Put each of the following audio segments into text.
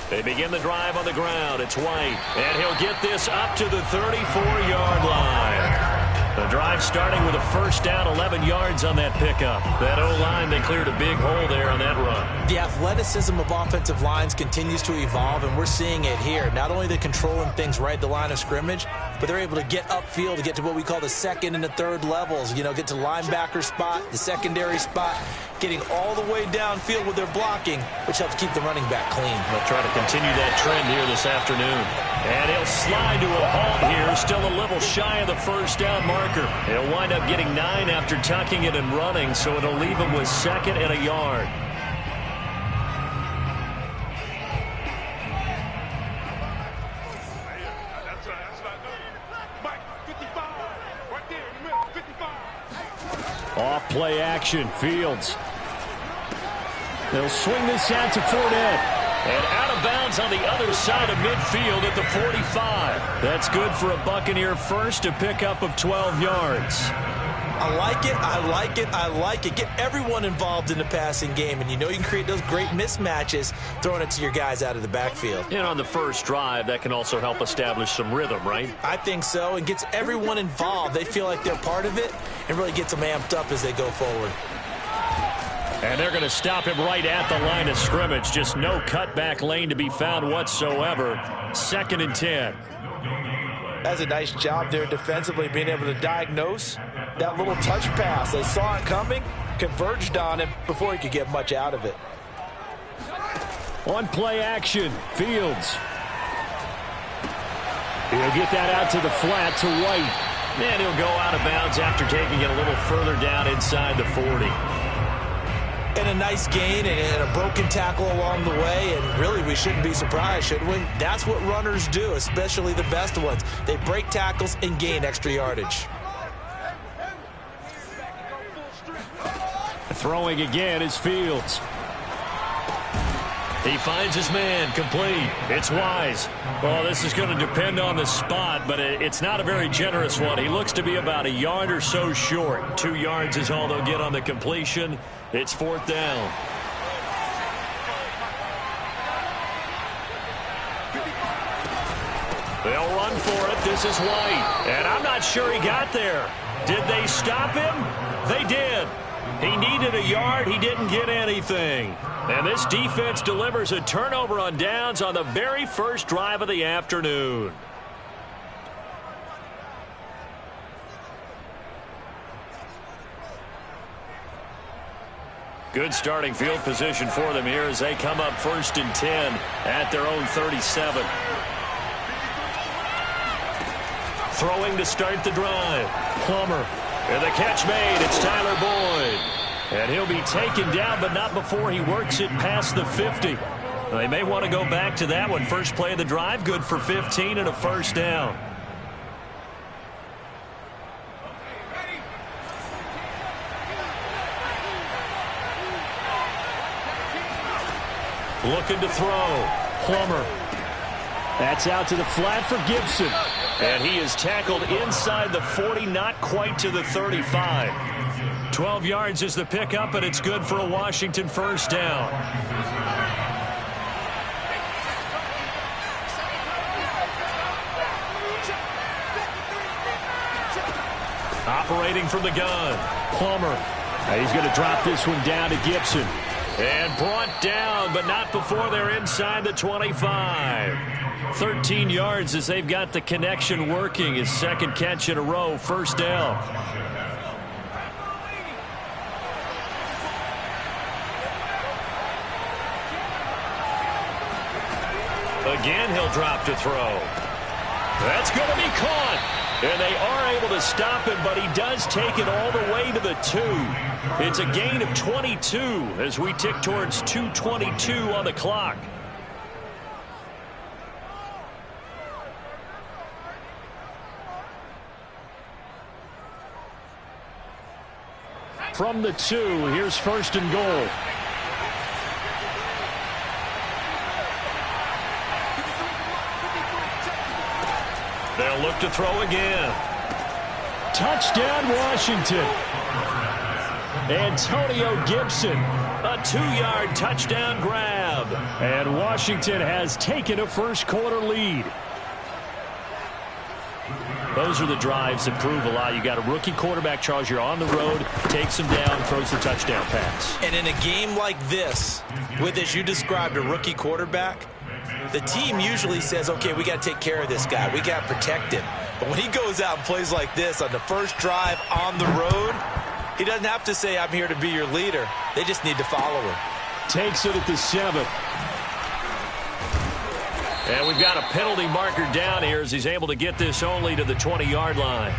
They begin the drive on the ground. It's White, and he'll get this up to the 34-yard line. The drive starting with a first down, 11 yards on that pickup. That O-line, they cleared a big hole there on that run. The athleticism of offensive lines continues to evolve, and we're seeing it here. Not only they're controlling things right at the line of scrimmage, but they're able to get upfield to get to what we call the second and the third levels. You know, get to linebacker spot, the secondary spot, getting all the way downfield with their blocking, which helps keep the running back clean. They'll try to continue that trend here this afternoon. And he'll slide to a halt here, still a little shy of the first down marker. He'll wind up getting 9 after tucking it and running, so it'll leave him with 2nd and a yard. Off play action, Fields. They'll swing this out to Fournette. And out of bounds on the other side of midfield at the 45. That's good for a Buccaneer first, a pickup of 12 yards. I like it, I like it, I like it. Get everyone involved in the passing game, and you know you can create those great mismatches throwing it to your guys out of the backfield. And on the first drive, that can also help establish some rhythm, right? I think so, and gets everyone involved. They feel like they're part of it, and really gets them amped up as they go forward. And they're going to stop him right at the line of scrimmage. Just no cutback lane to be found whatsoever. 2nd and 10. That's a nice job there defensively, being able to diagnose that little touch pass. They saw it coming, converged on him before he could get much out of it. On play action, Fields. He'll get that out to the flat to White. And he'll go out of bounds after taking it a little further down inside the 40. And a nice gain and a broken tackle along the way, and really we shouldn't be surprised, should we? That's what runners do, especially the best ones. They break tackles and gain extra yardage. Throwing again is Fields. He finds his man, complete. It's Wise. Well, this is going to depend on the spot, but it's not a very generous one. He looks to be about a yard or so short. 2 yards is all they'll get on the completion. It's 4th down. They'll run for it. This is White. And I'm not sure he got there. Did they stop him? They did. He needed a yard. He didn't get anything. And this defense delivers a turnover on downs on the very first drive of the afternoon. Good starting field position for them here as they come up 1st and 10 at their own 37. Throwing to start the drive. Plummer. And the catch made. It's Tyler Boyd. And he'll be taken down, but not before he works it past the 50. They may want to go back to that one. First play of the drive, good for 15 and a first down. Looking to throw. Plummer. That's out to the flat for Gibson. And he is tackled inside the 40, not quite to the 35. 12 yards is the pickup, and it's good for a Washington first down. Operating from the gun. Plummer. He's going to drop this one down to Gibson. And brought down, but not before they're inside the 25. 13 yards as they've got the connection working. His 2nd catch in a row, first down. Again, he'll drop to throw. That's going to be caught. And they are able to stop him, but he does take it all the way to the 2. It's a gain of 22 as we tick towards 2:22 on the clock. From the 2, here's 1st and goal. They'll look to throw again. Touchdown, Washington. Antonio Gibson, a 2-yard touchdown grab. And Washington has taken a first-quarter lead. Those are the drives that prove a lot. You got a rookie quarterback, Charles. You're on the road, takes him down, throws the touchdown pass. And in a game like this, with, as you described, a rookie quarterback, the team usually says, okay, we got to take care of this guy. We got to protect him. But when he goes out and plays like this on the first drive on the road, he doesn't have to say, I'm here to be your leader. They just need to follow him. Takes it at the 7. And we've got a penalty marker down here as he's able to get this only to the 20-yard line.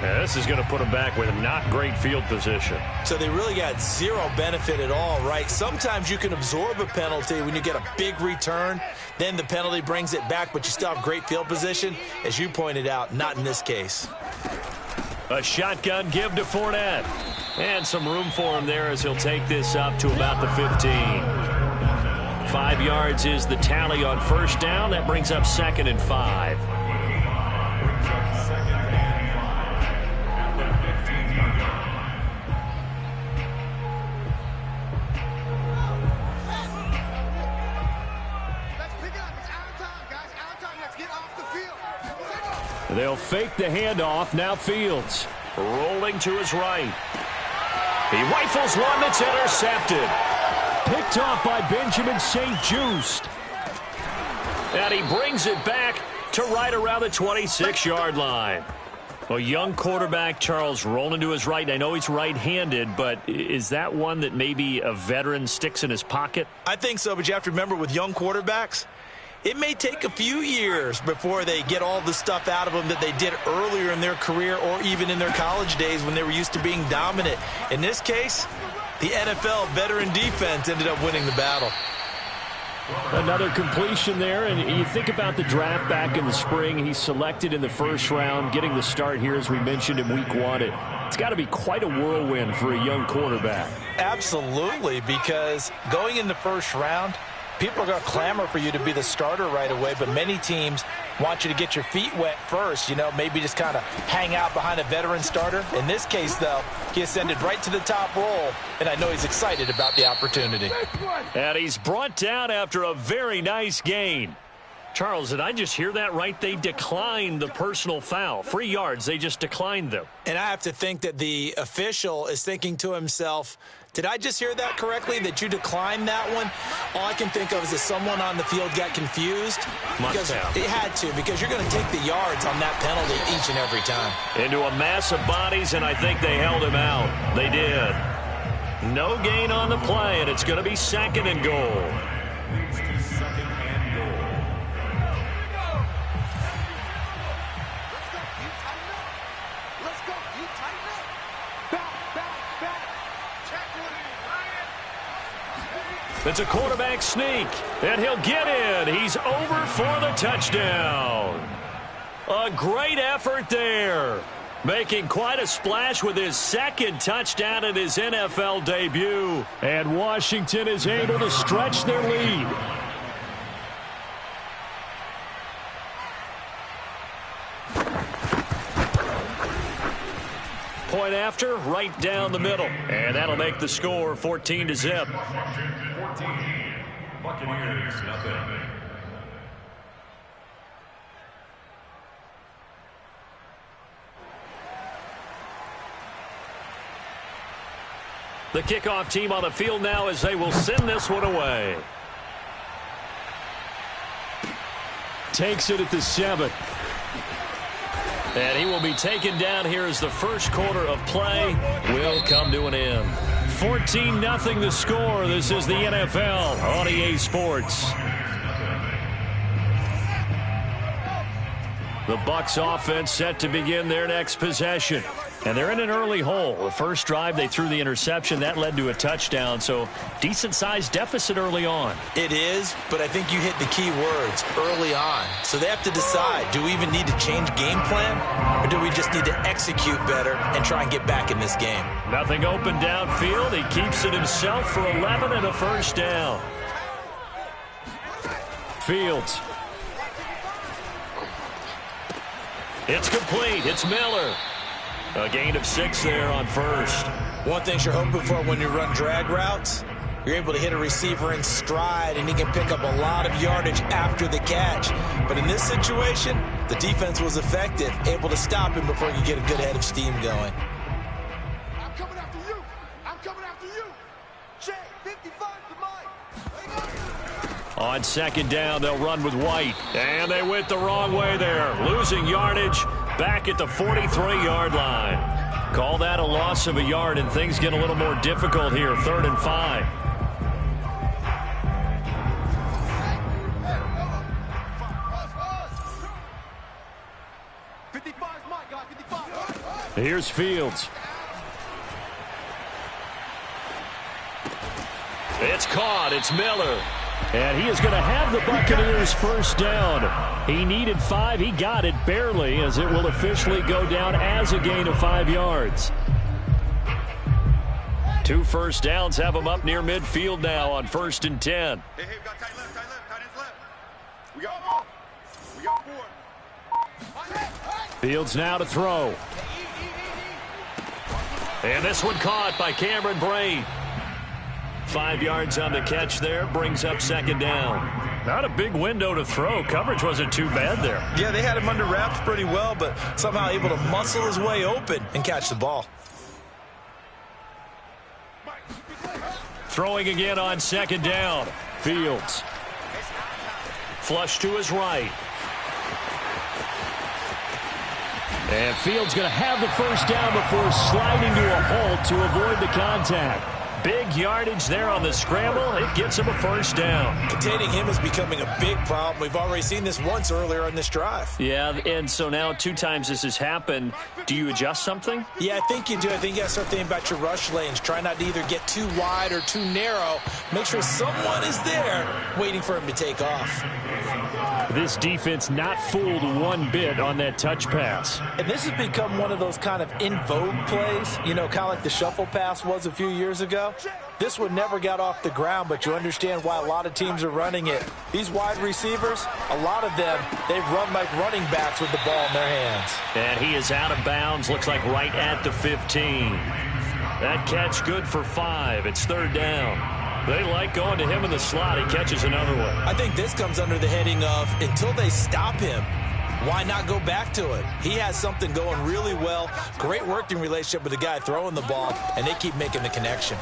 Now, this is going to put him back with not great field position. So they really got zero benefit at all, right? Sometimes you can absorb a penalty when you get a big return. Then the penalty brings it back, but you still have great field position. As you pointed out, not in this case. A shotgun give to Fournette. And some room for him there as he'll take this up to about the 15. 5 yards is the tally on first down. That brings up 2nd and 5. Let's pick it up. It's out of time, guys. Out of time. Let's get off the field. They'll fake the handoff. Now Fields rolling to his right. He rifles one that's intercepted. Picked off by Benjamin St-Juste. And he brings it back to right around the 26-yard line. A young quarterback, Charles, rolling to his right. I know he's right-handed, but is that one that maybe a veteran sticks in his pocket? I think so, but you have to remember with young quarterbacks, it may take a few years before they get all the stuff out of them that they did earlier in their career or even in their college days when they were used to being dominant. In this case, the NFL veteran defense ended up winning the battle. Another completion there, and you think about the draft back in the spring. He's selected in the first round, getting the start here, as we mentioned, in week 1. It's got to be quite a whirlwind for a young quarterback. Absolutely, because going in the first round, people are going to clamor for you to be the starter right away, but many teams want you to get your feet wet first, maybe just kind of hang out behind a veteran starter. In this case, though, he ascended right to the top roll, and I know he's excited about the opportunity. And he's brought down after a very nice gain. Charles, did I just hear that right? They declined the personal foul. 3 yards, they just declined them. And I have to think that the official is thinking to himself, did I just hear that correctly, that you declined that one? All I can think of is that someone on the field got confused. Because it had to, because you're going to take the yards on that penalty each and every time. Into a mass of bodies, and I think they held him out. They did. No gain on the play, and it's going to be 2nd and goal. It's a quarterback sneak, and he'll get in. He's over for the touchdown. A great effort there. Making quite a splash with his 2nd touchdown in his NFL debut. And Washington is able to stretch their lead. Point after, right down the middle. And that'll make the score 14-0. Buccaneers, nothing. The kickoff team on the field now as they will send this one away. Takes it at the 7. And he will be taken down here as the first quarter of play will come to an end. 14-0 the score. This is the NFL on EA Sports. The Bucs offense set to begin their next possession. And they're in an early hole. The first drive, they threw the interception. That led to a touchdown. So decent-sized deficit early on. It is, but I think you hit the key words, early on. So they have to decide, do we even need to change game plan? Or do we just need to execute better and try and get back in this game? Nothing open downfield. He keeps it himself for 11 and a first down. Fields. It's complete. It's Miller. A gain of 6 there on first. One thing you're hoping for when you run drag routes, you're able to hit a receiver in stride, and he can pick up a lot of yardage after the catch. But in this situation, the defense was effective, able to stop him before you get a good head of steam going. I'm coming after you. I'm coming after you. Check 55 for Mike. On second down, they'll run with White. And they went the wrong way there. Losing yardage back at the 43-yard line. Call that a loss of a yard, and things get a little more difficult here. 3rd and 5. Here's Fields. It's caught. It's Miller. And he is going to have the Buccaneers first down. He needed 5. He got it barely, as it will officially go down as a gain of 5 yards. 2 first downs have him up near midfield now on 1st and 10. Hey, we got tight left, tight ends left. We got 4. We got 4. Fields now to throw. And this one caught by Cameron Brate. 5 yards on the catch there, brings up 2nd down. Not a big window to throw. Coverage wasn't too bad there. Yeah, they had him under wraps pretty well, but somehow able to muscle his way open and catch the ball. Throwing again on 2nd down. Fields. Flush to his right. And Fields going to have the first down before sliding to a halt to avoid the contact. Big yardage there on the scramble. It gets him a first down. Containing him is becoming a big problem. We've already seen this once earlier on this drive. Yeah, and so now 2 times this has happened. Do you adjust something? Yeah, I think you do. I think you got to start thinking about your rush lanes. Try not to either get too wide or too narrow. Make sure someone is there waiting for him to take off. This defense not fooled one bit on that touch pass. And this has become one of those kind of in vogue plays, you know, kind of like the shuffle pass was a few years ago. This one never got off the ground, but you understand why a lot of teams are running it. These wide receivers, a lot of them, they run like running backs with the ball in their hands. And he is out of bounds, looks like right at the 15. That catch good for 5. It's 3rd down. They like going to him in the slot. He catches another one. I think this comes under the heading of until they stop him, why not go back to it? He has something going really well. Great working relationship with the guy throwing the ball, and they keep making the connection.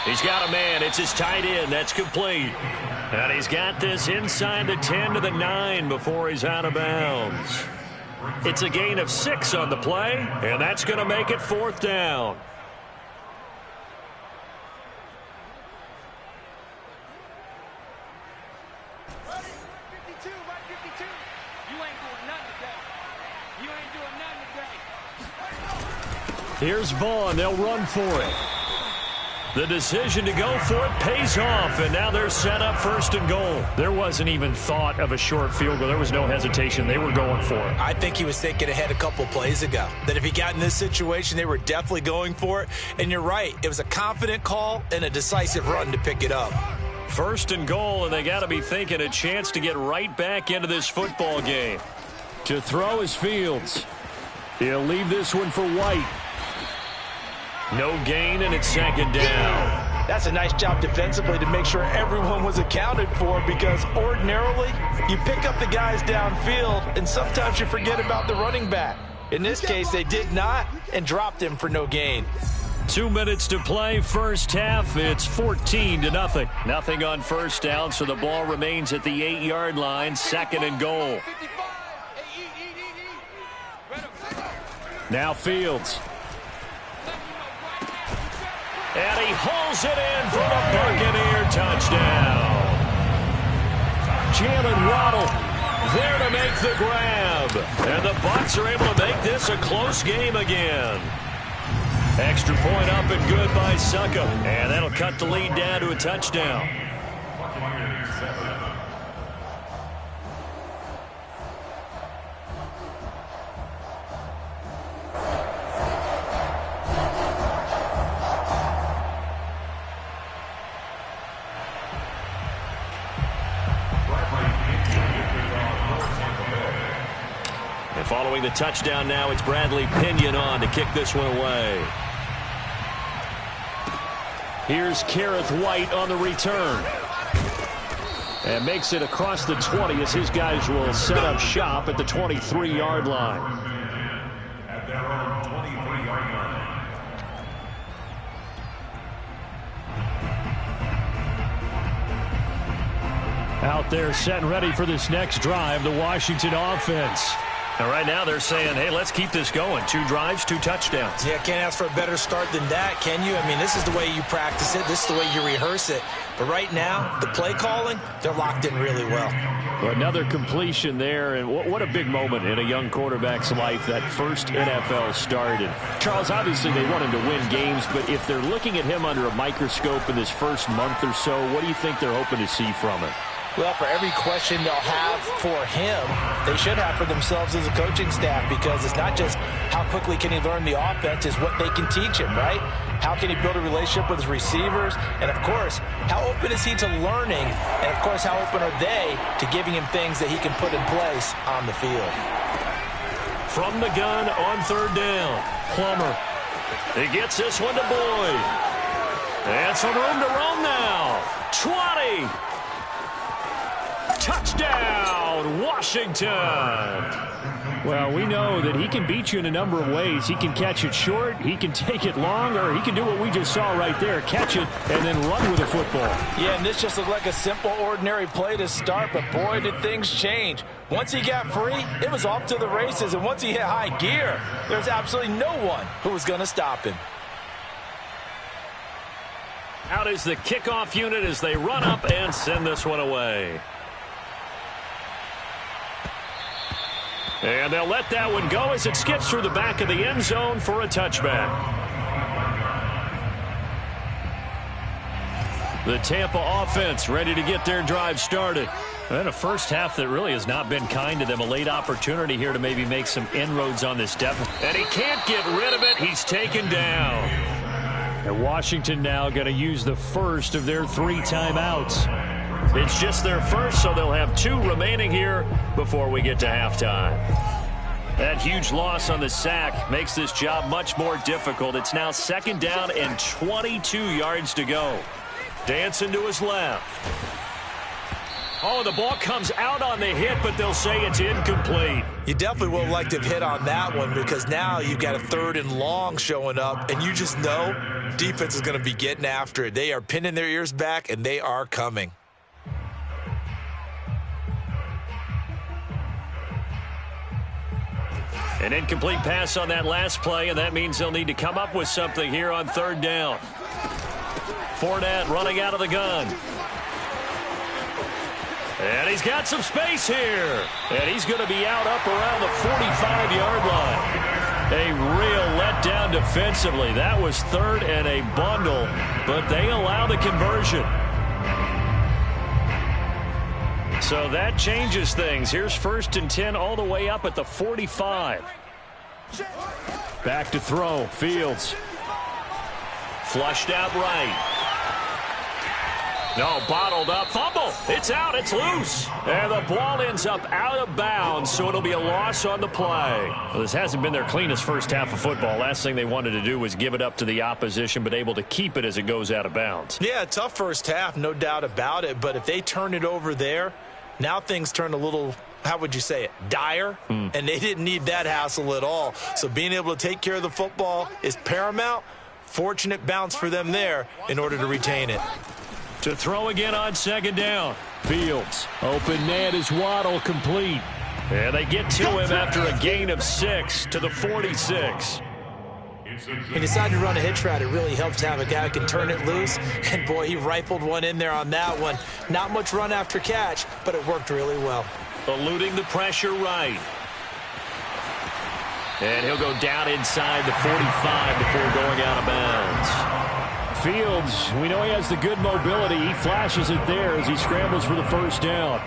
He's got a man. It's his tight end. That's complete. And he's got this inside the 10 to the 9 before he's out of bounds. It's a gain of 6 on the play, and that's going to make it 4th down. Here's Vaughn. They'll run for it. The decision to go for it pays off, and now they're set up 1st and goal. There wasn't even thought of a short field goal. There was no hesitation. They were going for it. I think he was thinking ahead a couple plays ago, that if he got in this situation, they were definitely going for it. And you're right. It was a confident call and a decisive run to pick it up. 1st and goal, and they got to be thinking a chance to get right back into this football game. To throw is Fields. He'll leave this one for White. No gain, and it's 2nd down. That's a nice job defensively to make sure everyone was accounted for, because ordinarily you pick up the guys downfield and sometimes you forget about the running back. In this case, they did not and dropped him for no gain. 2 minutes to play, first half. It's 14-0. Nothing on first down, so the ball remains at the 8-yard line. 2nd and goal. Now Fields. And he hauls it in for a Buccaneer touchdown. Jalen Waddle there to make the grab. And the Bucs are able to make this a close game again. Extra point up and good by Succop. And that'll cut the lead down to a touchdown. Following the touchdown now, it's Bradley Pinion on to kick this one away. Here's Kareth White on the return. And makes it across the 20 as his guys will set up shop at the 23-yard line. At their own 23-yard line. Out there set and ready for this next drive, the Washington offense. And right now they're saying, hey, let's keep this going. 2 drives, 2 touchdowns. Yeah, can't ask for a better start than that, can you? I mean, this is the way you practice it. This is the way you rehearse it. But right now, the play calling, they're locked in really well. Well, another completion there, and what a big moment in a young quarterback's life, that first NFL start. And Charles, obviously they want him to win games, but if they're looking at him under a microscope in this first month or so, what do you think they're hoping to see from it? Well, for every question they'll have for him, they should have for themselves as a coaching staff, because it's not just how quickly can he learn the offense, it's what they can teach him, right? How can he build a relationship with his receivers? And, of course, how open is he to learning? And, of course, how open are they to giving him things that he can put in place on the field? From the gun on third down, Plummer. He gets this one to Boyd. And some room to roam now. 20. Touchdown, Washington. Well, we know that he can beat you in a number of ways. He can catch it short, he can take it long, or he can do what we just saw right there, catch it and then run with the football. Yeah, and this just looked like a simple, ordinary play to start, but boy, did things change. Once he got free, it was off to the races, and once he hit high gear, there's absolutely no one who was going to stop him. Out is the kickoff unit as they run up and send this one away. And they'll let that one go as it skips through the back of the end zone for a touchback. The Tampa offense ready to get their drive started. And a first half that really has not been kind to them. A late opportunity here to maybe make some inroads on this deficit. And he can't get rid of it. He's taken down. And Washington now going to use the first of their 3 timeouts. It's just their first, so they'll have 2 remaining here before we get to halftime. That huge loss on the sack makes this job much more difficult. It's now 2nd down and 22 yards to go. Dancing to his left. Oh, the ball comes out on the hit, but they'll say it's incomplete. You definitely would have liked to have hit on that one, because now you've got a 3rd and long showing up, and you just know defense is going to be getting after it. They are pinning their ears back, and they are coming. An incomplete pass on that last play, and that means they'll need to come up with something here on 3rd down. Fournette running out of the gun. And he's got some space here. And he's going to be out up around the 45-yard line. A real letdown defensively. That was 3rd and a bundle, but they allow the conversion. So that changes things. Here's 1st and 10 all the way up at the 45. Back to throw. Fields. Flushed out right. No, bottled up. Fumble. It's out. It's loose. And the ball ends up out of bounds, so it'll be a loss on the play. Well, this hasn't been their cleanest first half of football. Last thing they wanted to do was give it up to the opposition, but able to keep it as it goes out of bounds. Yeah, tough first half, no doubt about it. But if they turn it over there, now things turn a little, how would you say it, dire? And they didn't need that hassle at all. So being able to take care of the football is paramount. Fortunate bounce for them there in order to retain it. To throw again on 2nd down. Fields. Open man is Waddle, complete. And they get to him after a gain of 6 to the 46. He decided to run a hitch route. It really helps to have a guy who can turn it loose. And, boy, he rifled one in there on that one. Not much run after catch, but it worked really well. Eluding the pressure right. And he'll go down inside the 45 before going out of bounds. Fields, we know he has the good mobility. He flashes it there as he scrambles for the first down.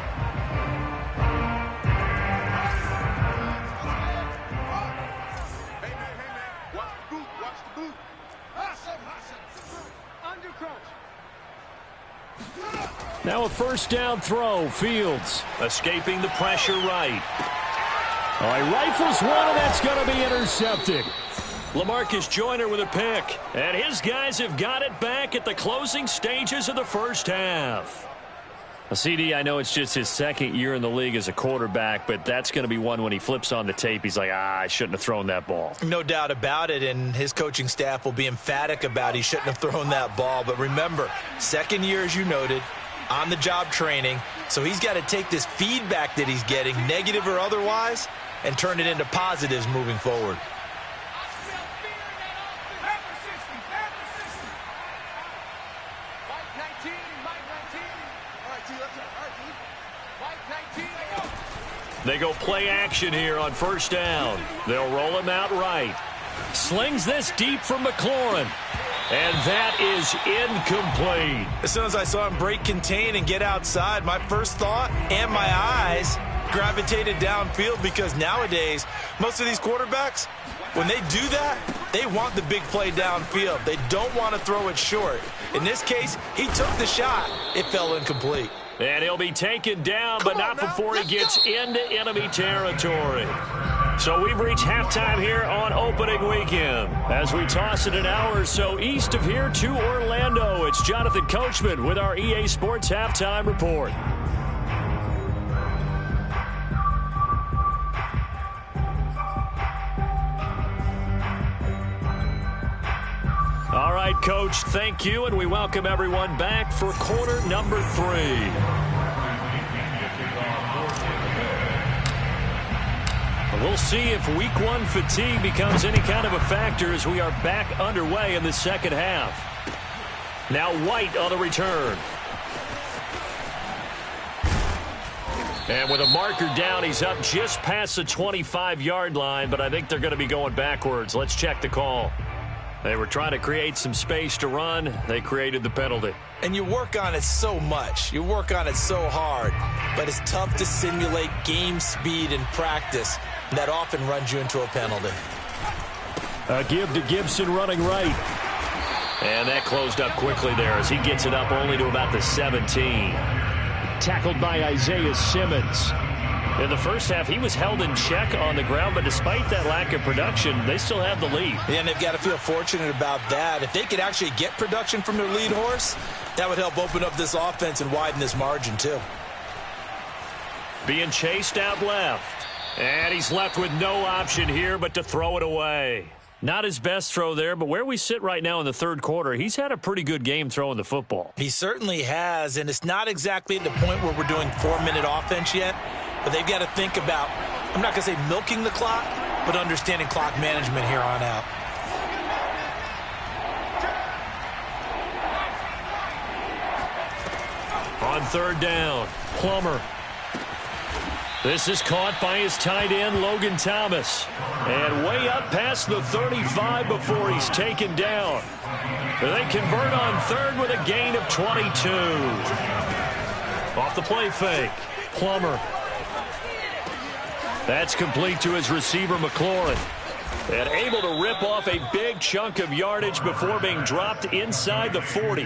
Now a first down throw. Fields escaping the pressure right. Oh, he rifles one, and that's going to be intercepted. LaMarcus Joyner with a pick. And his guys have got it back at the closing stages of the first half. CD, I know it's just his second year in the league as a quarterback, but that's going to be one when he flips on the tape. He's like, I shouldn't have thrown that ball. No doubt about it, and his coaching staff will be emphatic about he shouldn't have thrown that ball. But remember, second year, as you noted, on-the-job training, so he's got to take this feedback that he's getting, negative or otherwise, and turn it into positives moving forward. They go play action here on first down. They'll roll him out right. Slings this deep from McLaurin. And that is incomplete. As soon as I saw him break contain and get outside, my first thought and my eyes gravitated downfield, because nowadays, most of these quarterbacks, when they do that, they want the big play downfield. They don't want to throw it short. In this case, he took the shot. It fell incomplete. And he'll be taken down, but not before he gets into enemy territory. So we've reached halftime here on opening weekend. As we toss it an hour or so east of here to Orlando, it's Jonathan Coachman with our EA Sports Halftime Report. All right, Coach, thank you, and we welcome everyone back for quarter number 3. We'll see if week 1 fatigue becomes any kind of a factor as we are back underway in the second half. Now White on the return. And with a marker down, he's up just past the 25-yard line, but I think they're going to be going backwards. Let's check the call. They were trying to create some space to run. They created the penalty. And you work on it so much. You work on it so hard. But it's tough to simulate game speed in practice. That often runs you into a penalty. A give to Gibson running right. And that closed up quickly there as he gets it up only to about the 17. Tackled by Isaiah Simmons. In the first half, he was held in check on the ground, but despite that lack of production, they still have the lead. Yeah, and they've got to feel fortunate about that. If they could actually get production from their lead horse, that would help open up this offense and widen this margin, too. Being chased out left. And he's left with no option here but to throw it away. Not his best throw there, but where we sit right now in the third quarter, he's had a pretty good game throwing the football. He certainly has, and it's not exactly at the point where we're doing 4-minute offense yet. But they've got to think about, I'm not going to say milking the clock, but understanding clock management here on out. On third down, Plummer. This is caught by his tight end, Logan Thomas. And way up past the 35 before he's taken down. They convert on third with a gain of 22. Off the play fake, Plummer. That's complete to his receiver, McLaurin. And able to rip off a big chunk of yardage before being dropped inside the 40.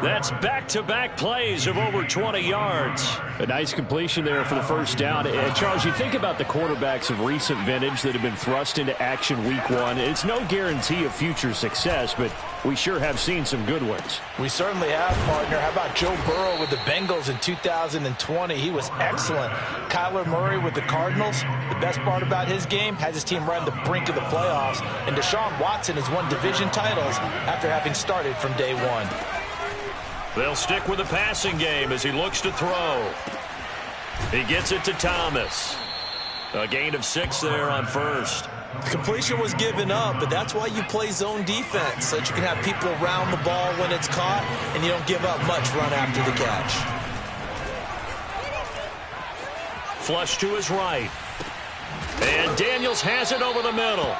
That's back-to-back plays of over 20 yards. A nice completion there for the first down. And Charles, you think about the quarterbacks of recent vintage that have been thrust into action week 1. It's no guarantee of future success, but we sure have seen some good ones. We certainly have, partner. How about Joe Burrow with the Bengals in 2020? He was excellent. Kyler Murray with the Cardinals. The best part about his game, has his team right on the brink of the playoffs. And Deshaun Watson has won division titles after having started from day 1. They'll stick with the passing game as he looks to throw. He gets it to Thomas. A gain of 6 there on first. The completion was given up, but that's why you play zone defense, so that you can have people around the ball when it's caught, and you don't give up much run after the catch. Flush to his right. And Daniels has it over the middle.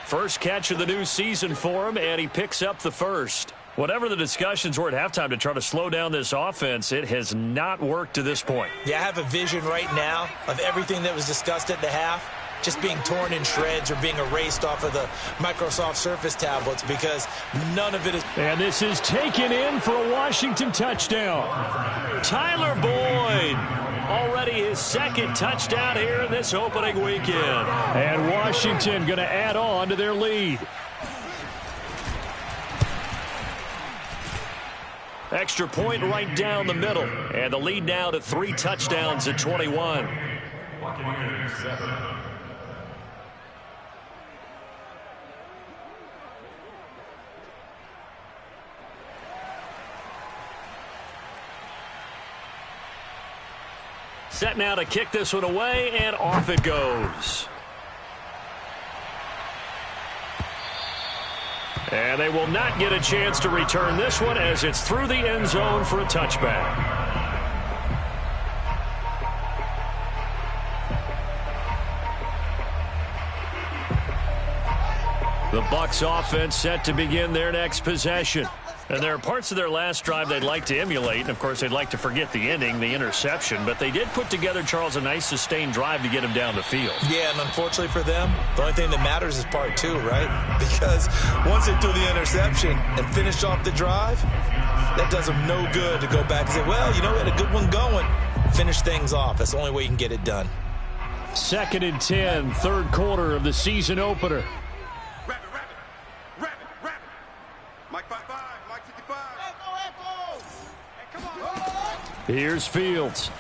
First catch of the new season for him, and he picks up the first. Whatever the discussions were at halftime to try to slow down this offense, it has not worked to this point. Yeah, I have a vision right now of everything that was discussed at the half just being torn in shreds or being erased off of the Microsoft Surface tablets, because none of it is. And this is taken in for a Washington touchdown. Tyler Boyd, already his second touchdown here in this opening weekend. And Washington going to add on to their lead. Extra point right down the middle. And the lead now to 3 touchdowns at 21. Set now to kick this one away, and off it goes. And they will not get a chance to return this one as it's through the end zone for a touchback. The Bucs offense set to begin their next possession. And there are parts of their last drive they'd like to emulate. And, of course, they'd like to forget the ending, the interception. But they did put together, Charles, a nice sustained drive to get him down the field. Yeah, and unfortunately for them, the only thing that matters is part 2, right? Because once they threw the interception and finished off the drive, that does them no good to go back and say, well, you know, we had a good one going. Finish things off. That's the only way you can get it done. 2nd and 10, third quarter of the season opener. Here's Fields.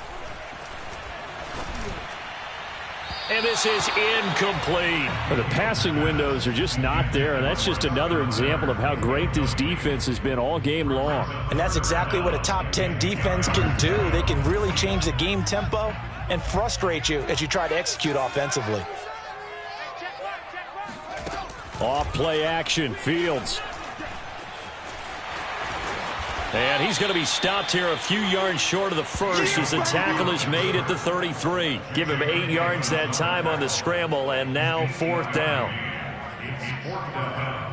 And this is incomplete. The passing windows are just not there, and that's just another example of how great this defense has been all game long. And that's exactly what a top 10 defense can do. They can really change the game tempo and frustrate you as you try to execute offensively. Off play action, Fields. And he's going to be stopped here a few yards short of the first as the tackle is made at the 33. Give him 8 yards that time on the scramble, and now 4th down. It's 4th down.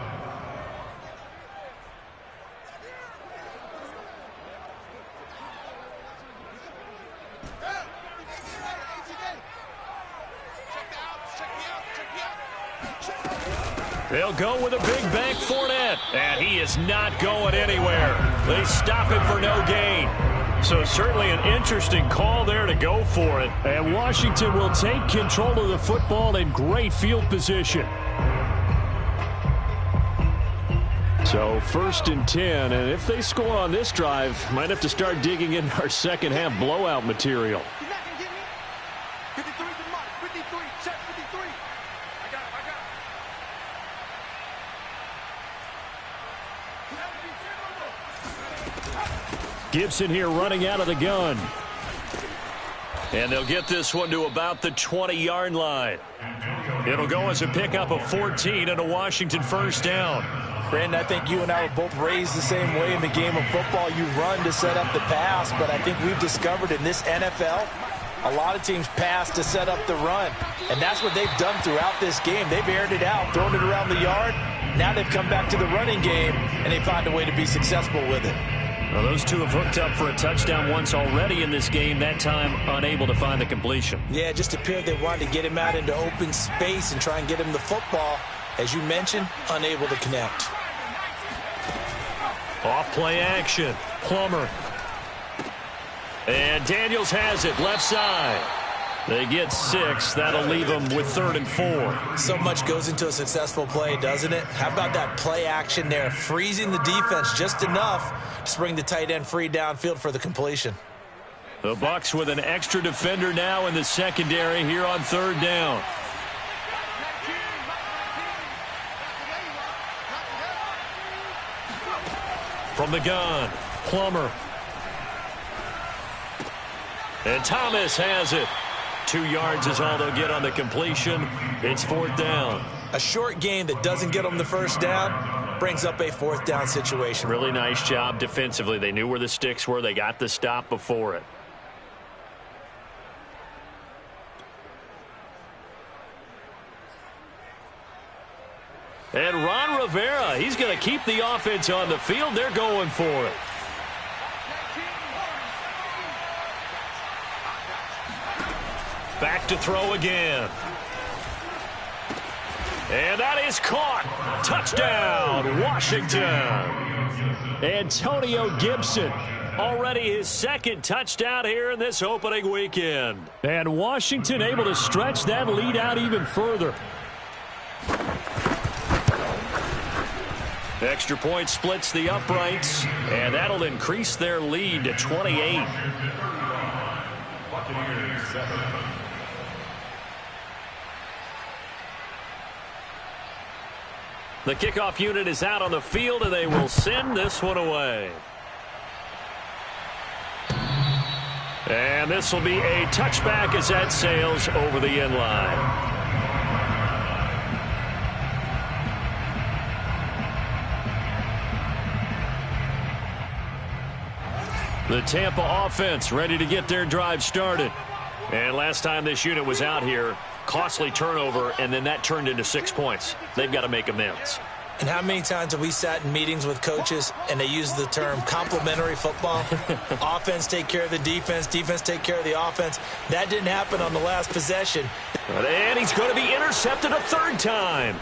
They'll go with a big bank Fournette, and he is not going anywhere. They stop him for no gain. So certainly an interesting call there to go for it. And Washington will take control of the football in great field position. So 1st and 10, and if they score on this drive, might have to start digging in our second half blowout material. You're not gonna get me. 53 to Mike. 53. Check 53. I got it. Gibson here running out of the gun. And they'll get this one to about the 20-yard line. It'll go as a pickup of 14 and a Washington 1st down. Brandon, I think you and I were both raised the same way in the game of football. You run to set up the pass, but I think we've discovered in this NFL, a lot of teams pass to set up the run. And that's what they've done throughout this game. They've aired it out, thrown it around the yard. Now they've come back to the running game, and they find a way to be successful with it. Well, those two have hooked up for a touchdown once already in this game, that time unable to find the completion. Yeah, it just appeared they wanted to get him out into open space and try and get him the football. As you mentioned, unable to connect. Off play action. Plummer. And Daniels has it left side. They get 6. That'll leave them with 3rd and 4. So much goes into a successful play, doesn't it? How about that play action there? Freezing the defense just enough to bring the tight end free downfield for the completion. The Bucs with an extra defender now in the secondary here on 3rd down. From the gun, Plummer. And Thomas has it. 2 yards is all they'll get on the completion. It's 4th down. A short game that doesn't get them the 1st down brings up a 4th down situation. Really nice job defensively. They knew where the sticks were. They got the stop before it. And Ron Rivera, he's going to keep the offense on the field. They're going for it. Back to throw again. And that is caught. Touchdown, Washington. Antonio Gibson, already his second touchdown here in this opening weekend. And Washington able to stretch that lead out even further. Extra point splits the uprights, and that'll increase their lead to 28. Buccaneers 7. The kickoff unit is out on the field, and they will send this one away. And this will be a touchback as that sails over the end line. The Tampa offense ready to get their drive started. And last time this unit was out here, costly turnover, and then that turned into 6 points. They've got to make amends. And how many times have we sat in meetings with coaches and they use the term complementary football? Offense take care of the defense, defense take care of the offense. That didn't happen on the last possession. And he's going to be intercepted a third time.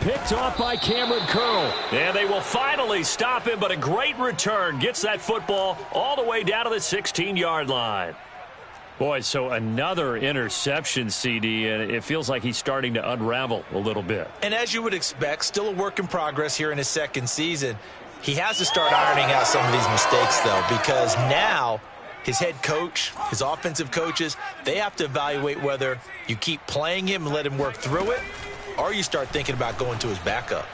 Picked off by Cameron Curl. And they will finally stop him, but a great return. Gets that football all the way down to the 16-yard line. Boy, so another interception, CD, and it feels like he's starting to unravel a little bit. And as you would expect, still a work in progress here in his second season. He has to start ironing out some of these mistakes, though, because now his head coach, his offensive coaches, they have to evaluate whether you keep playing him and let him work through it, or you start thinking about going to his backup.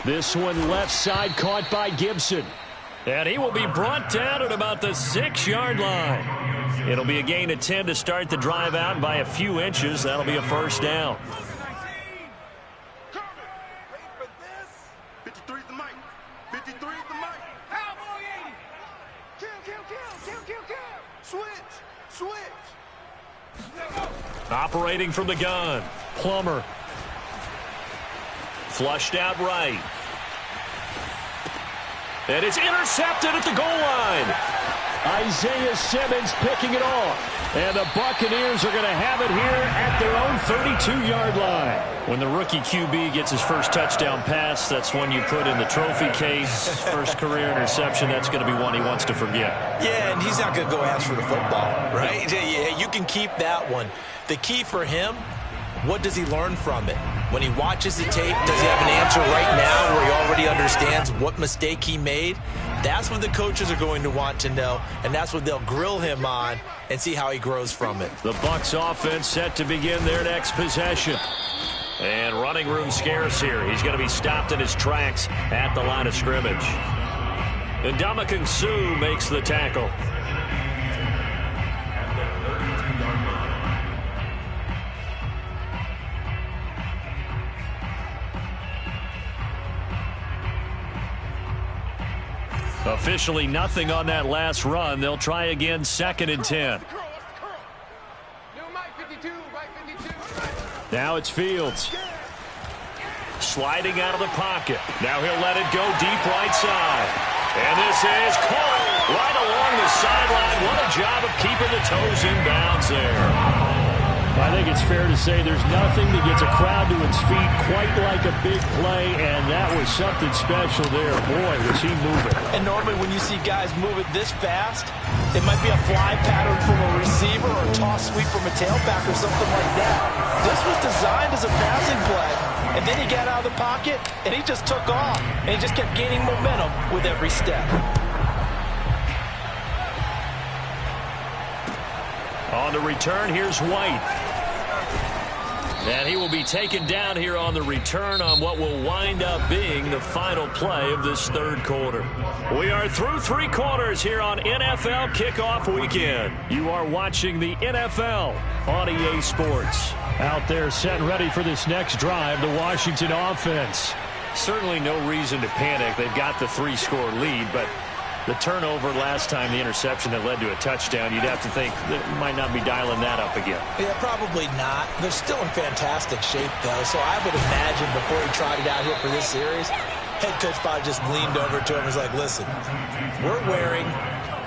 This one left side caught by Gibson. And he will be brought down at about the 6-yard line. It'll be a gain of 10 to start the drive out by a few inches. That'll be a first down. Wait for this. 53's the mic. 53's the mic. Cowboy 80. Kill. Switch. Operating from the gun. Plummer. Flushed out right. And it's intercepted at the goal line. Isaiah Simmons picking it off. And the Buccaneers are going to have it here at their own 32-yard line. When the rookie QB gets his first touchdown pass, that's one you put in the trophy case. First career interception, that's going to be one he wants to forget. Yeah, and he's not going to go ask for the football, right? Yeah, you can keep that one. The key for him, what does he learn from it? When he watches the tape, does he have an answer right now where he already understands what mistake he made? That's what the coaches are going to want to know, and that's what they'll grill him on and see how he grows from it. The Bucs offense set to begin their next possession. And running room scarce here. He's going to be stopped in his tracks at the line of scrimmage. And Ndamukong Suh makes the tackle. Officially nothing on that last run. They'll try again, 2nd and 10. Now it's Fields. Sliding out of the pocket. Now he'll let it go deep right side. And this is caught right along the sideline. What a job of keeping the toes in bounds there. I think it's fair to say there's nothing that gets a crowd to its feet quite like a big play, and that was something special there. Boy, was he moving. And normally when you see guys move it this fast, it might be a fly pattern from a receiver or a toss sweep from a tailback or something like that. This was designed as a passing play, and then he got out of the pocket, and he just took off, and he just kept gaining momentum with every step. On the return, here's White. And he will be taken down here on the return on what will wind up being the final play of this third quarter. We are through 3 quarters here on NFL Kickoff Weekend. You are watching the NFL on EA Sports. Out there set and ready for this next drive, the Washington offense. Certainly no reason to panic. They've got the 3-score lead, but the turnover last time, the interception that led to a touchdown, you'd have to think that might not be dialing that up again. Yeah, probably not. They're still in fantastic shape, though, so I would imagine before he trotted out here for this series, head coach probably just leaned over to him and was like, listen, we're wearing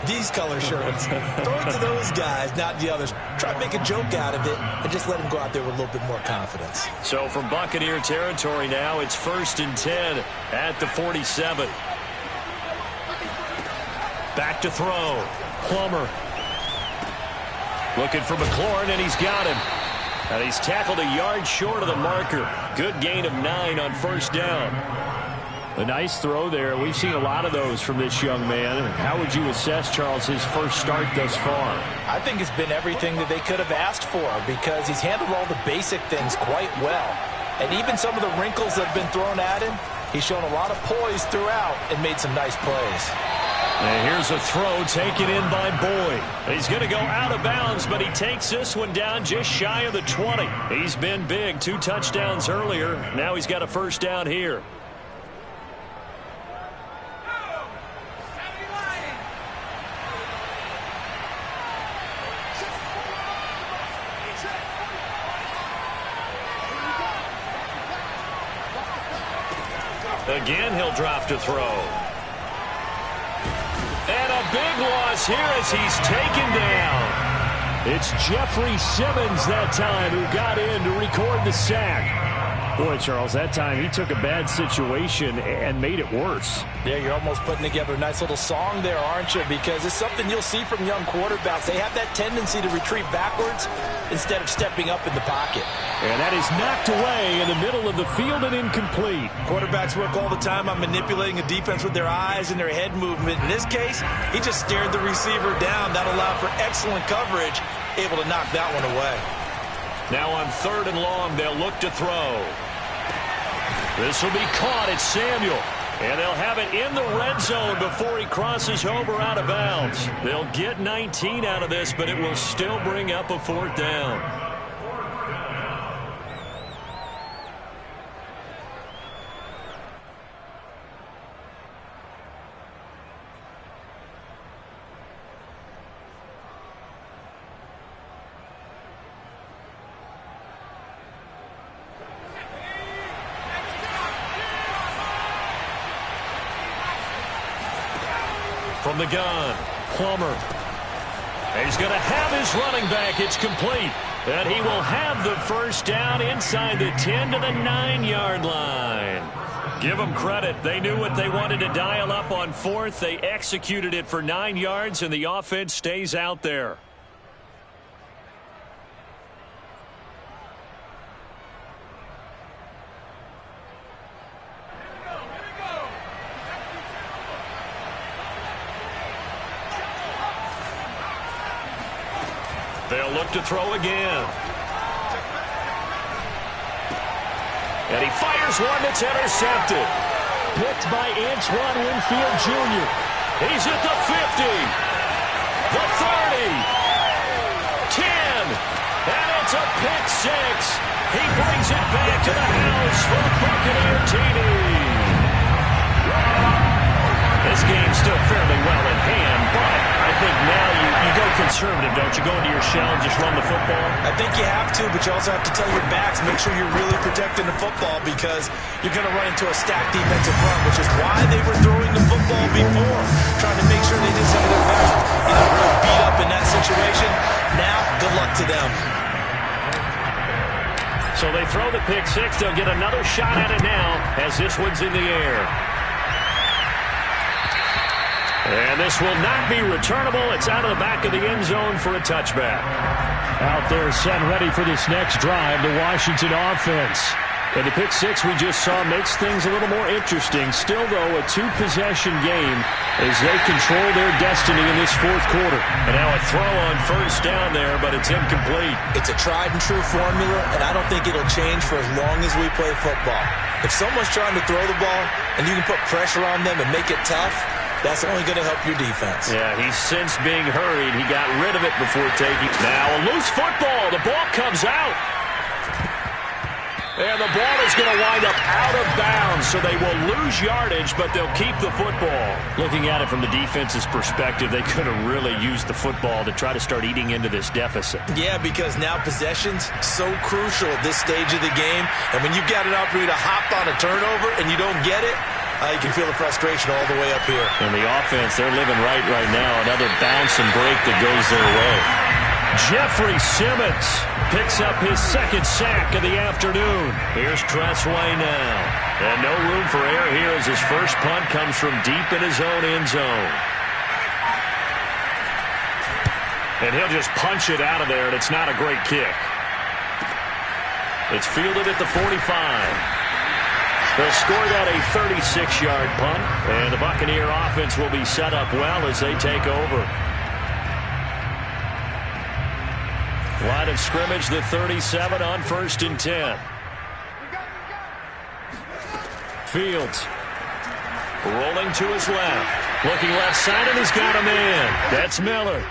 These color shirts. Throw it to those guys, not the others. Try to make a joke out of it and just let them go out there with a little bit more confidence. So from Buccaneer territory now, it's 1st and 10 at the 47. Back to throw. Plummer. Looking for McLaurin, and he's got him. And he's tackled a yard short of the marker. Good gain of 9 on 1st down. A nice throw there. We've seen a lot of those from this young man. How would you assess, Charles, his first start thus far? I think it's been everything that they could have asked for because he's handled all the basic things quite well. And even some of the wrinkles that have been thrown at him, he's shown a lot of poise throughout and made some nice plays. And here's a throw taken in by Boyd. He's going to go out of bounds, but he takes this one down just shy of the 20. He's been big. 2 touchdowns earlier. Now he's got a 1st down here. Again, he'll drop to throw. And a big loss here as he's taken down. It's Jeffrey Simmons that time who got in to record the sack. Boy, Charles, that time he took a bad situation and made it worse. Yeah, you're almost putting together a nice little song there, aren't you? Because it's something you'll see from young quarterbacks. They have that tendency to retreat backwards instead of stepping up in the pocket. And that is knocked away in the middle of the field and incomplete. Quarterbacks work all the time on manipulating a defense with their eyes and their head movement. In this case, he just stared the receiver down. That allowed for excellent coverage, able to knock that one away. Now on 3rd and long, they'll look to throw. This will be caught. It's Samuel. And they'll have it in the red zone before he crosses over out of bounds. They'll get 19 out of this, but it will still bring up a 4th down. From the gun, Plummer. He's going to have his running back. It's complete. And he will have the 1st down inside the 10 to the 9-yard line. Give them credit. They knew what they wanted to dial up on 4th. They executed it for 9 yards, and the offense stays out there. They'll look to throw again. And he fires one that's intercepted. Picked by Antoine Winfield Jr. He's at the 50, the 30, 10, and it's a pick 6. He brings it back to the house for Buccaneer TD. This game's still fairly well in hand, but I think now you go conservative, don't you? Go into your shell and just run the football? I think you have to, but you also have to tell your backs, make sure you're really protecting the football because you're going to run into a stacked defensive front, which is why they were throwing the football before, trying to make sure they did some of their best, really beat up in that situation. Now, good luck to them. So they throw the pick 6. They'll get another shot at it now as this one's in the air. And this will not be returnable. It's out of the back of the end zone for a touchback. Out there set ready for this next drive, the Washington offense. And the pick 6 we just saw makes things a little more interesting. Still, though, a 2-possession game as they control their destiny in this 4th quarter. And now a throw on 1st down there, but it's incomplete. It's a tried-and-true formula, and I don't think it'll change for as long as we play football. If someone's trying to throw the ball and you can put pressure on them and make it tough, that's only going to help your defense. Yeah, he's since being hurried. He got rid of it before taking. Now a loose football. The ball comes out. And the ball is going to wind up out of bounds, so they will lose yardage, but they'll keep the football. Looking at it from the defense's perspective, they could have really used the football to try to start eating into this deficit. Yeah, because now possession's so crucial at this stage of the game. And when you've got an opportunity to hop on a turnover and you don't get it, You can feel the frustration all the way up here. And the offense, they're living right now. Another bounce and break that goes their way. Jeffrey Simmons picks up his second sack of the afternoon. Here's Tressway now. And no room for error here as his first punt comes from deep in his own end zone. And he'll just punch it out of there, and it's not a great kick. It's fielded at the 45. They'll score that a 36-yard punt, and the Buccaneer offense will be set up well as they take over. Line of scrimmage, the 37 on 1st and 10. Fields rolling to his left. Looking left side, and he's got a man. That's Miller.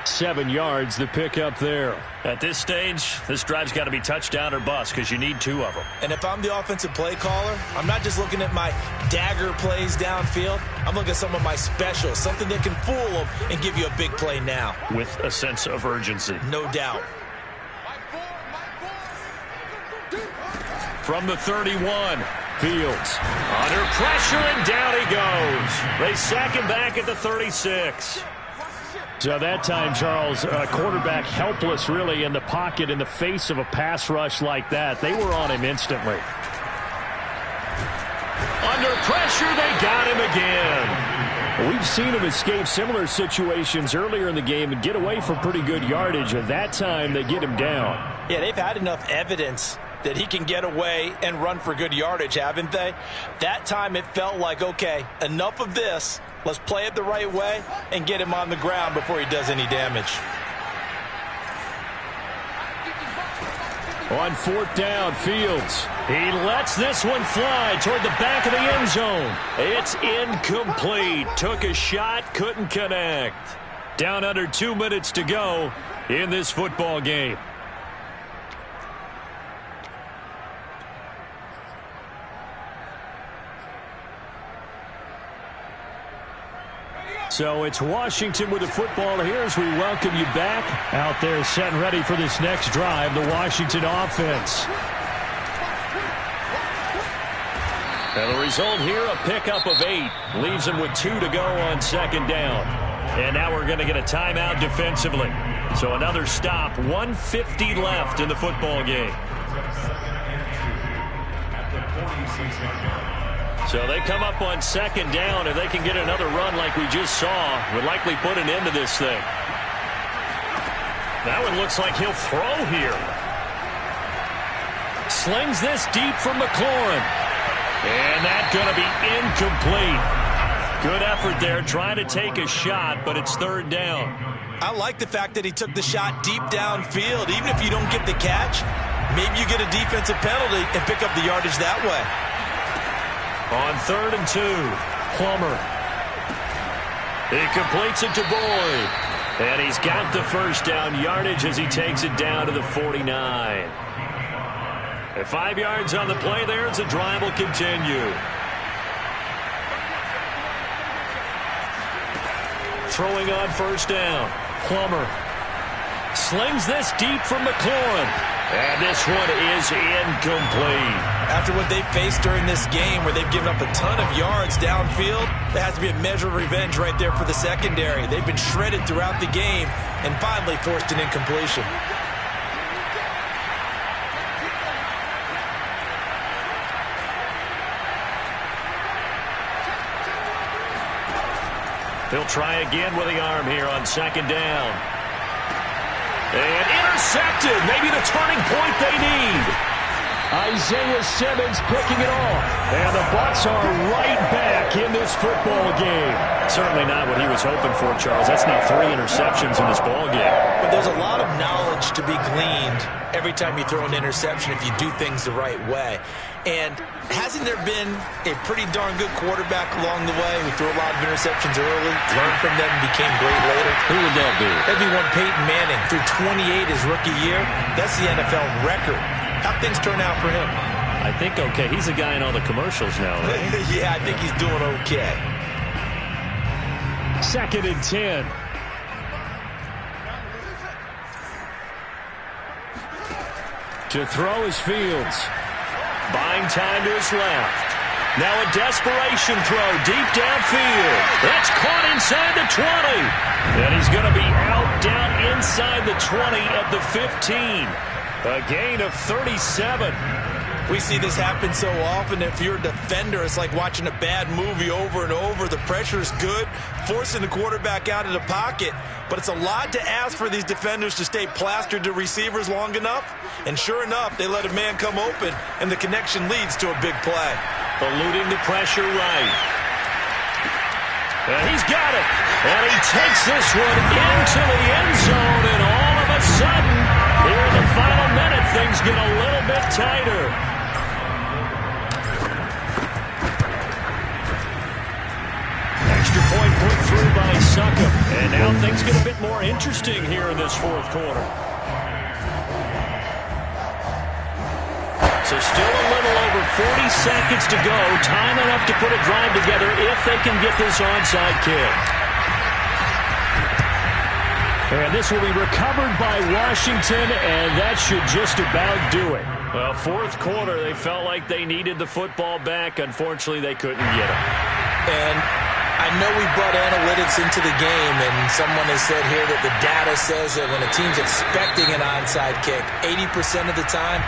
7 yards, the pickup there. At this stage, this drive's got to be touchdown or bust because you need 2 of them. And if I'm the offensive play caller, I'm not just looking at my dagger plays downfield. I'm looking at some of my specials, something that can fool them and give you a big play now. With a sense of urgency. No doubt. From the 31, Fields under pressure, and down he goes. They sack him back at the 36. So that time, Charles, quarterback helpless really in the pocket in the face of a pass rush like that. They were on him instantly. Under pressure, they got him again. We've seen him escape similar situations earlier in the game and get away from pretty good yardage. And that time, they get him down. Yeah, they've had enough evidence that he can get away and run for good yardage, haven't they? That time it felt like, okay, enough of this. Let's play it the right way and get him on the ground before he does any damage. On 4th down, Fields. He lets this one fly toward the back of the end zone. It's incomplete. Took a shot, couldn't connect. Down under 2 minutes to go in this football game. So it's Washington with the football here as we welcome you back. Out there set and ready for this next drive, the Washington offense. And the result here, a pickup of 8. Leaves them with 2 to go on 2nd down. And now we're going to get a timeout defensively. So another stop, 1:50 left in the football game. So they come up on 2nd down. If they can get another run like we just saw, would likely put an end to this thing. That one looks like he'll throw here. Slings this deep from McLaurin. And that's going to be incomplete. Good effort there, trying to take a shot, but it's 3rd down. I like the fact that he took the shot deep downfield. Even if you don't get the catch, maybe you get a defensive penalty and pick up the yardage that way. On 3rd and 2, Plummer. He completes it to Boyd. And he's got the first down yardage as he takes it down to the 49. At 5 yards on the play there, as the drive will continue. Throwing on 1st down, Plummer. Slings this deep from McLaurin. And this one is incomplete. After what they faced during this game where they've given up a ton of yards downfield, there has to be a measure of revenge right there for the secondary. They've been shredded throughout the game and finally forced an incompletion. He'll try again with the arm here on 2nd down. And intercepted. Maybe the turning point they need. Isaiah Simmons picking it off. And the Bucs are right back in this football game. Certainly not what he was hoping for, Charles. That's now 3 interceptions in this ball game. But there's a lot of knowledge to be gleaned every time you throw an interception if you do things the right way. And hasn't there been a pretty darn good quarterback along the way who threw a lot of interceptions early, learned from them, and became great later? Who would that be? That'd be one Peyton Manning. Threw 28 his rookie year. That's the NFL record. How'd things turn out for him? I think okay. He's a guy in all the commercials now, right? Yeah, I think he's doing okay. 2nd and 10. To throw is Fields. Buying time to his left. Now a desperation throw deep downfield. That's caught inside the 20. And he's going to be out down inside the 20 at the 15. A gain of 37. We see this happen so often. If you're a defender, it's like watching a bad movie over and over. The pressure is good, forcing the quarterback out of the pocket. But it's a lot to ask for these defenders to stay plastered to receivers long enough. And sure enough, they let a man come open, and the connection leads to a big play. Eluding the pressure right. And he's got it. And he takes this one into the end zone. And all of a sudden, here in the final minute, things get a little bit tighter. Extra point put through by Succop. And now things get a bit more interesting here in this fourth quarter. So still a little over 40 seconds to go. Time enough to put a drive together if they can get this onside kick. And this will be recovered by Washington, and that should just about do it. Well, fourth quarter, they felt like they needed the football back. Unfortunately, they couldn't get it. And I know we brought analytics into the game, and someone has said here that the data says that when a team's expecting an onside kick, 80% of the time,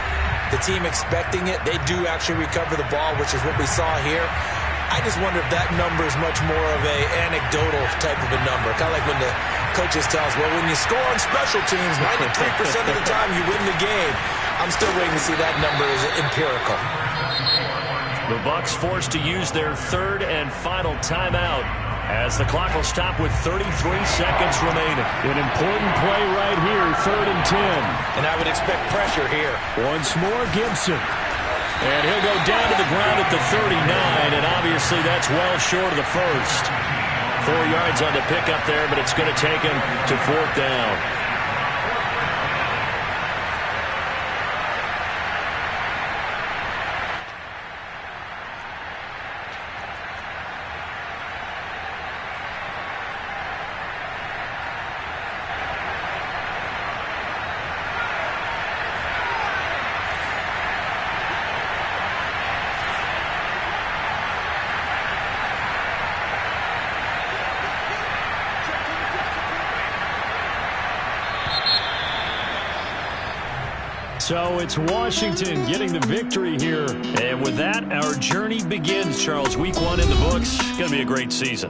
the team expecting it, they do actually recover the ball, which is what we saw here. I just wonder if that number is much more of a anecdotal type of a number. Kind of like when the coaches tell us, well, when you score on special teams, 93% of the time you win the game. I'm still waiting to see that number is empirical. The Bucs forced to use their third and final timeout as the clock will stop with 33 seconds remaining. An important play right here, 3rd and 10. And I would expect pressure here. Once more, Gibson. And he'll go down to the ground at the 39, and obviously that's well short of the first. 4 yards on the pickup there, but it's going to take him to 4th down. So it's Washington getting the victory here. And with that, our journey begins, Charles. Week 1 in the books. Going to be a great season.